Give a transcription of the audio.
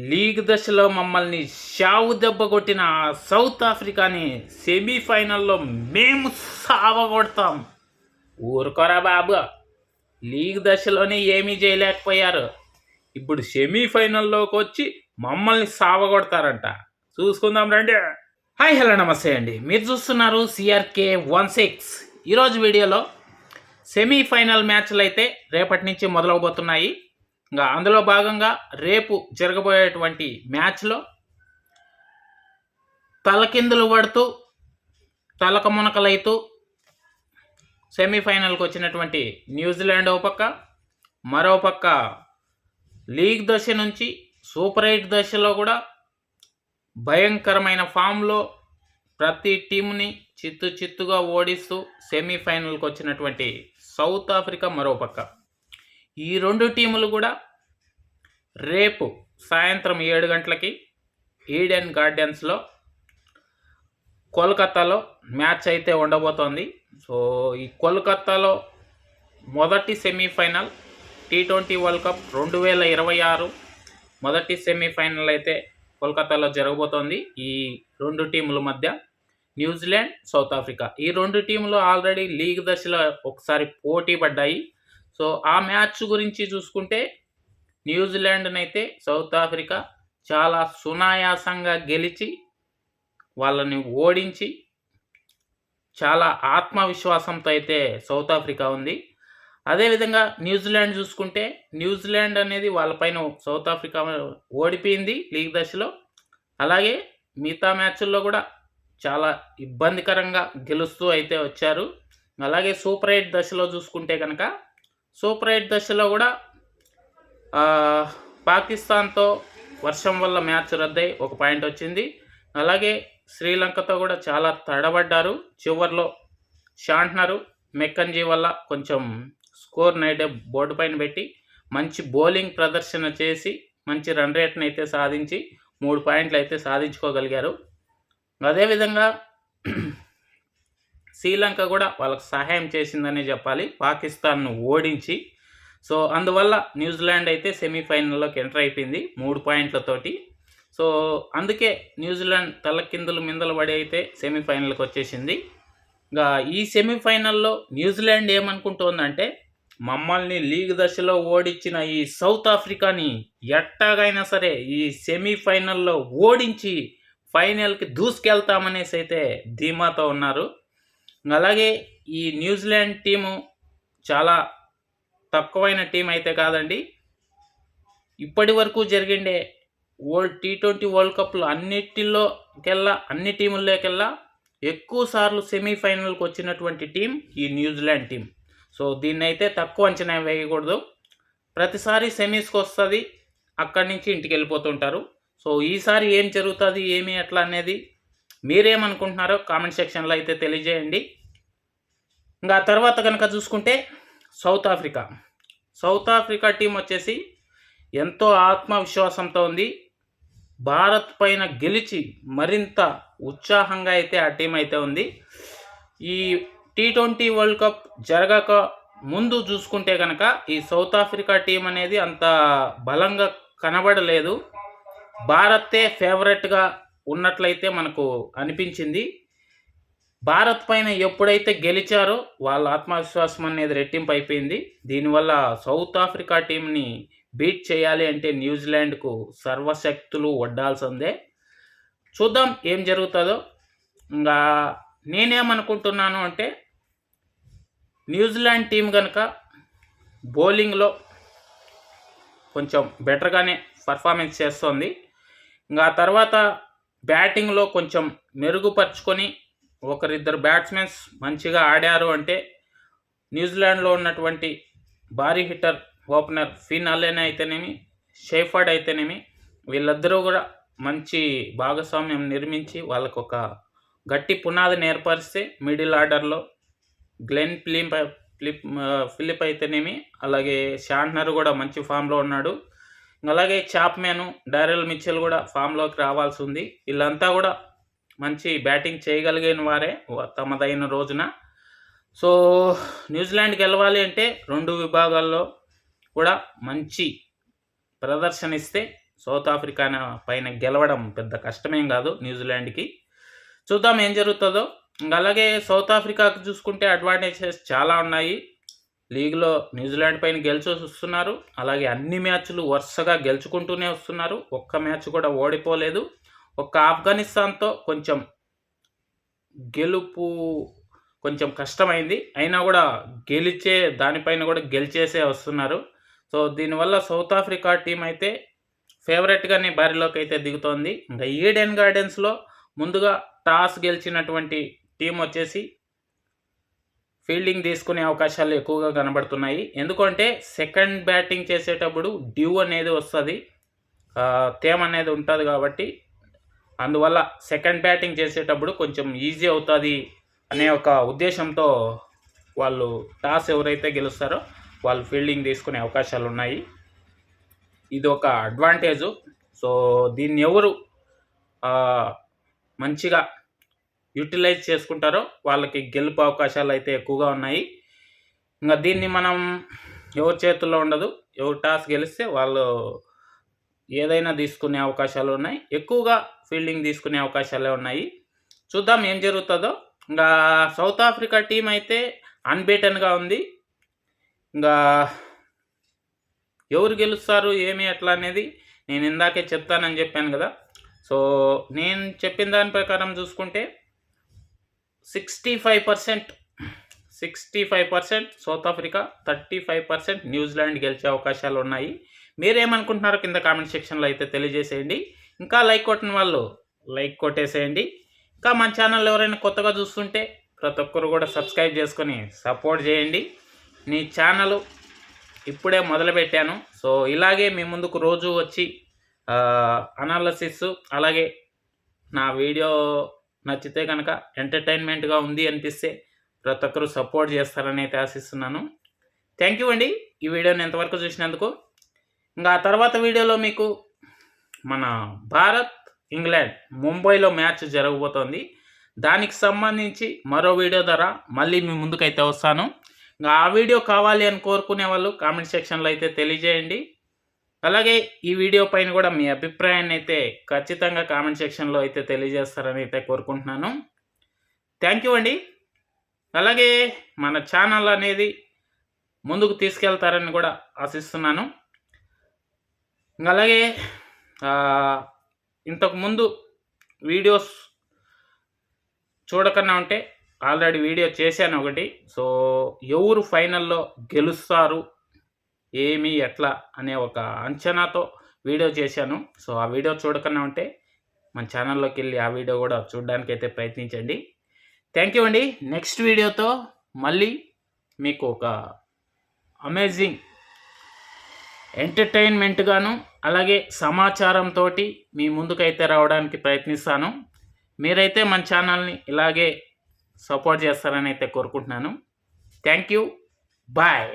League దశలో మమ్మల్ని షావు దెబ్బ కొట్టిన సౌత్ ఆఫ్రికాని సెమీఫైనల్లో మేము సావగొడతాం. ఊరుకోరా బాబు, లీగ్ దశలోనే ఏమీ చేయలేకపోయారు, ఇప్పుడు సెమీఫైనల్లోకి వచ్చి మమ్మల్ని సావగొడతారంట. చూసుకుందాం రండి. హాయ్ హలో నమస్తే అండి, మీరు చూస్తున్నారు సిఆర్కే 16. ఈరోజు వీడియోలో సెమీఫైనల్ మ్యాచ్లు అయితే రేపటి నుంచి మొదలవబోతున్నాయి. ఇంకా అందులో భాగంగా రేపు జరగబోయేటువంటి మ్యాచ్లో తలకిందులు పడుతూ తలక మునకలైతూ సెమీఫైనల్కి వచ్చినటువంటి న్యూజిలాండ్ ఒక పక్క, మరో పక్క లీగ్ దశ నుంచి సూపర్ 8 దశలో కూడా భయంకరమైన ఫామ్లో ప్రతి టీంని చిత్తుగా ఓడిస్తూ సెమీఫైనల్కి వచ్చినటువంటి సౌత్ ఆఫ్రికా మరో పక్క. ఈ రెండు టీములు కూడా రేపు సాయంత్రం 7 గంటలకి ఈడెన్ గార్డెన్స్లో కోల్కతాలో మ్యాచ్ అయితే ఉండబోతోంది. సో ఈ కోల్కతాలో మొదటి సెమీఫైనల్ T20 వరల్డ్ కప్ 2026 మొదటి సెమీఫైనల్ అయితే కోల్కతాలో జరగబోతోంది. ఈ రెండు టీముల మధ్య న్యూజిలాండ్, సౌత్ ఆఫ్రికా, ఈ రెండు టీములు ఆల్రెడీ లీగ్ దశలో ఒకసారి పోటీ పడ్డాయి. సో ఆ మ్యాచ్ గురించి చూసుకుంటే న్యూజిలాండ్ని అయితే సౌత్ ఆఫ్రికా చాలా సునాయాసంగా గెలిచి వాళ్ళని ఓడించి చాలా ఆత్మవిశ్వాసంతో అయితే సౌత్ ఆఫ్రికా ఉంది. అదేవిధంగా న్యూజిలాండ్ చూసుకుంటే న్యూజిలాండ్ అనేది వాళ్ళపైన సౌత్ ఆఫ్రికా ఓడిపోయింది లీగ్ దశలో. అలాగే మిగతా మ్యాచ్ల్లో కూడా చాలా ఇబ్బందికరంగా గెలుస్తూ అయితే వచ్చారు. అలాగే సూపర్ 8 దశలో చూసుకుంటే కనుక సూపర్ 8 దశలో కూడా పాకిస్తాన్తో వర్షం వల్ల మ్యాచ్ రద్దయి 1 పాయింట్ వచ్చింది. అలాగే శ్రీలంకతో కూడా చాలా తడబడ్డారు. చివర్లో షాంట్నరు, మెక్కన్జీ వల్ల కొంచెం స్కోర్ నైట్ బోర్డు పైన పెట్టి మంచి బౌలింగ్ ప్రదర్శన చేసి మంచి రన్ రేట్ని అయితే సాధించి 3 పాయింట్లు అయితే సాధించుకోగలిగారు. అదేవిధంగా శ్రీలంక కూడా వాళ్ళకు సహాయం చేసిందనే చెప్పాలి, పాకిస్తాన్ను ఓడించి. సో అందువల్ల న్యూజిలాండ్ అయితే సెమీఫైనల్లోకి ఎంటర్ అయిపోయింది 3 పాయింట్లతోటి. సో అందుకే న్యూజిలాండ్ తలకిందులు మిందలు పడి అయితే సెమీఫైనల్కి వచ్చేసింది. ఇంకా ఈ సెమీఫైనల్లో న్యూజిలాండ్ ఏమనుకుంటోందంటే మమ్మల్ని లీగ్ దశలో ఓడించిన ఈ సౌత్ ఆఫ్రికాని ఎట్టాగైనా సరే ఈ సెమీఫైనల్లో ఓడించి ఫైనల్కి దూసుకెళ్తామనేసి అయితే ధీమాతో ఉన్నారు. అలాగే ఈ న్యూజిలాండ్ టీము చాలా తక్కువైన టీం అయితే కాదండి. ఇప్పటి వరకు జరిగిండే T20 వరల్డ్ కప్లు అన్ని టీముల్లోకెల్లా ఎక్కువ సార్లు సెమీఫైనల్కి వచ్చినటువంటి టీం ఈ న్యూజిలాండ్ టీం. సో దీన్ని అయితే తక్కువ అంచనా వేయకూడదు. ప్రతిసారి సెమీస్కి వస్తుంది, అక్కడి నుంచి ఇంటికి వెళ్ళిపోతుంటారు. సో ఈసారి ఏం జరుగుతుంది, ఏమి ఎట్లా అనేది మీరేమనుకుంటున్నారో కామెంట్ సెక్షన్లో అయితే తెలియజేయండి. ఇంకా తర్వాత కనుక చూసుకుంటే సౌత్ ఆఫ్రికా టీం వచ్చేసి ఎంతో ఆత్మవిశ్వాసంతో ఉంది. భారత్ పైన గెలిచి మరింత ఉత్సాహంగా అయితే ఆ టీం అయితే ఉంది. ఈ T20 వరల్డ్ కప్ జరగక ముందు చూసుకుంటే కనుక ఈ సౌత్ ఆఫ్రికా టీం అనేది అంత బలంగా కనబడలేదు. భారతే ఫేవరెట్గా ఉన్నట్లయితే మనకు అనిపించింది. భారత్ పైన ఎప్పుడైతే గెలిచారో వాళ్ళ ఆత్మవిశ్వాసం అనేది రెట్టింపు అయిపోయింది. దీనివల్ల సౌత్ ఆఫ్రికా టీంని బీట్ చేయాలి అంటే న్యూజిలాండ్కు సర్వశక్తులు వడ్డాల్సిందే. చూద్దాం ఏం జరుగుతుందో. ఇంకా నేనేమనుకుంటున్నాను అంటే న్యూజిలాండ్ టీం కనుక బౌలింగ్లో కొంచెం బెటర్గానే పర్ఫార్మెన్స్ చేస్తుంది. ఇంకా తర్వాత బ్యాటింగ్లో కొంచెం మెరుగుపరుచుకొని ఒకరిద్దరు బ్యాట్స్మెన్స్ మంచిగా ఆడారు అంటే న్యూజిలాండ్లో ఉన్నటువంటి భారీ హిట్టర్ ఓపెనర్ ఫిన్ అలెన్ అయితేనేమి, షేఫర్డ్ అయితేనేమి, వీళ్ళిద్దరూ కూడా మంచి భాగస్వామ్యం నిర్మించి వాళ్ళకు ఒక గట్టి పునాదిని ఏర్పరిస్తే మిడిల్ ఆర్డర్లో గ్లెన్ ఫిలిప్ అయితేనేమి, అలాగే షాంట్నర్ కూడా మంచి ఫామ్లో ఉన్నాడు. అలాగే చాప్మెన్, డారెల్ మిచెల్ కూడా ఫామ్లోకి రావాల్సి ఉంది. వీళ్ళంతా కూడా మంచి బ్యాటింగ్ చేయగలిగిన వారే తమదైన రోజున. సో న్యూజిలాండ్ గెలవాలి అంటే రెండు విభాగాల్లో కూడా మంచి ప్రదర్శన ఇస్తే సౌత్ ఆఫ్రికా పైన గెలవడం పెద్ద కష్టమేం కాదు న్యూజిలాండ్కి. చూద్దాం ఏం జరుగుతుందో. ఇంకా అలాగే సౌత్ ఆఫ్రికాకు చూసుకుంటే అడ్వాంటేజెస్ చాలా ఉన్నాయి. లీగ్లో న్యూజిలాండ్ పైన గెలిచి వస్తున్నారు. అలాగే అన్ని మ్యాచ్లు వరుసగా గెలుచుకుంటూనే వస్తున్నారు. ఒక్క మ్యాచ్ కూడా ఓడిపోలేదు. ఒక్క ఆఫ్ఘనిస్తాన్తో కొంచెం గెలుపు కొంచెం కష్టమైంది. అయినా కూడా దానిపైన కూడా గెలిచేసే వస్తున్నారు. సో దీనివల్ల సౌత్ ఆఫ్రికా టీం అయితే ఫేవరెట్గానే బరిలోకి అయితే దిగుతోంది. ఇంకా ఈడెన్ గార్డెన్స్లో ముందుగా టాస్ గెలిచినటువంటి టీం వచ్చేసి ఫీల్డింగ్ తీసుకునే అవకాశాలు ఎక్కువగా కనబడుతున్నాయి. ఎందుకంటే సెకండ్ బ్యాటింగ్ చేసేటప్పుడు డ్యూ అనేది వస్తుంది, తేమ అనేది ఉంటుంది. కాబట్టి అందువల్ల సెకండ్ బ్యాటింగ్ చేసేటప్పుడు కొంచెం ఈజీ అవుతుంది అనే ఒక ఉద్దేశంతో వాళ్ళు టాస్ ఎవరైతే గెలుస్తారో వాళ్ళు ఫీల్డింగ్ తీసుకునే అవకాశాలు ఉన్నాయి. ఇది ఒక అడ్వాంటేజు. సో దీన్ని ఎవరు మంచిగా యూటిలైజ్ చేసుకుంటారో వాళ్ళకి గెలుపు అవకాశాలు అయితే ఎక్కువగా ఉన్నాయి. ఇంకా దీన్ని మనం ఎవరి చేతుల్లో ఉండదు. ఎవరు టాస్ గెలిస్తే వాళ్ళు ఏదైనా తీసుకునే అవకాశాలు ఉన్నాయి. ఎక్కువగా ఫీల్డింగ్ తీసుకునే అవకాశాలే ఉన్నాయి. చూద్దాం ఏం జరుగుతుందో. ఇంకా సౌత్ ఆఫ్రికా టీం అయితే అన్బీటన్గా ఉంది. ఇంకా ఎవరు గెలుస్తారు ఏమి ఎట్లా అనేది నేను ఇందాకే చెప్తానని చెప్పాను కదా. సో నేను చెప్పిన దాని ప్రకారం చూసుకుంటే 65% సౌత్ ఆఫ్రికా, 35% న్యూజిలాండ్ గెలిచే అవకాశాలు ఉన్నాయి. మీరేమనుకుంటున్నారో కింద కామెంట్ సెక్షన్లో అయితే తెలియజేసేయండి. ఇంకా లైక్ కొట్టిన వాళ్ళు లైక్ కొట్టేసేయండి. ఇంకా మన ఛానల్ ఎవరైనా కొత్తగా చూస్తుంటే ప్రతి ఒక్కరు కూడా సబ్స్క్రైబ్ చేసుకొని సపోర్ట్ చేయండి. నీ ఛానల్ ఇప్పుడే మొదలుపెట్టాను. సో ఇలాగే మీ ముందుకు రోజు వచ్చి అనాలసిస్, అలాగే నా వీడియో నచ్చితే కనుక ఎంటర్టైన్మెంట్గా ఉంది అనిపిస్తే ప్రతి ఒక్కరు సపోర్ట్ చేస్తారని అయితే ఆశిస్తున్నాను. థ్యాంక్ యూ అండి ఈ వీడియోని ఎంతవరకు చూసినందుకు. ఇంకా ఆ తర్వాత వీడియోలో మీకు మన భారత్ ఇంగ్లాండ్ ముంబైలో మ్యాచ్ జరగబోతోంది. దానికి సంబంధించి మరో వీడియో ద్వారా మళ్ళీ మీ ముందుకైతే వస్తాను. ఇంకా ఆ వీడియో కావాలి అని కోరుకునే వాళ్ళు కామెంట్ సెక్షన్లో అయితే తెలియజేయండి. అలాగే ఈ వీడియో పైన కూడా మీ అభిప్రాయాన్ని అయితే ఖచ్చితంగా కామెంట్ సెక్షన్లో అయితే తెలియజేస్తారని అయితే కోరుకుంటున్నాను. థ్యాంక్ యూ అండి. అలాగే మన ఛానల్ అనేది ముందుకు తీసుకెళ్తారని కూడా ఆశిస్తున్నాను. అలాగే ఇంతకుముందు వీడియోస్ చూడకన్నా ఉంటే ఆల్రెడీ వీడియో చేశాను ఒకటి. సో ఎవరు ఫైనల్లో గెలుస్తారు ఏమి ఎట్లా అనే ఒక అంచనాతో వీడియో చేశాను. సో ఆ వీడియో చూడకన్నా ఉంటే మన ఛానల్లోకి వెళ్ళి ఆ వీడియో కూడా చూడడానికి అయితే ప్రయత్నించండి. థ్యాంక్ యూ అండి. నెక్స్ట్ వీడియోతో మళ్ళీ మీకు ఒక అమేజింగ్ ఎంటర్టైన్మెంట్గాను అలాగే సమాచారంతో మీ ముందుకైతే రావడానికి ప్రయత్నిస్తాను. మీరైతే మన ఛానల్ని ఇలాగే సపోర్ట్ చేస్తారని అయితే కోరుకుంటున్నాను. Thank you. బాయ్.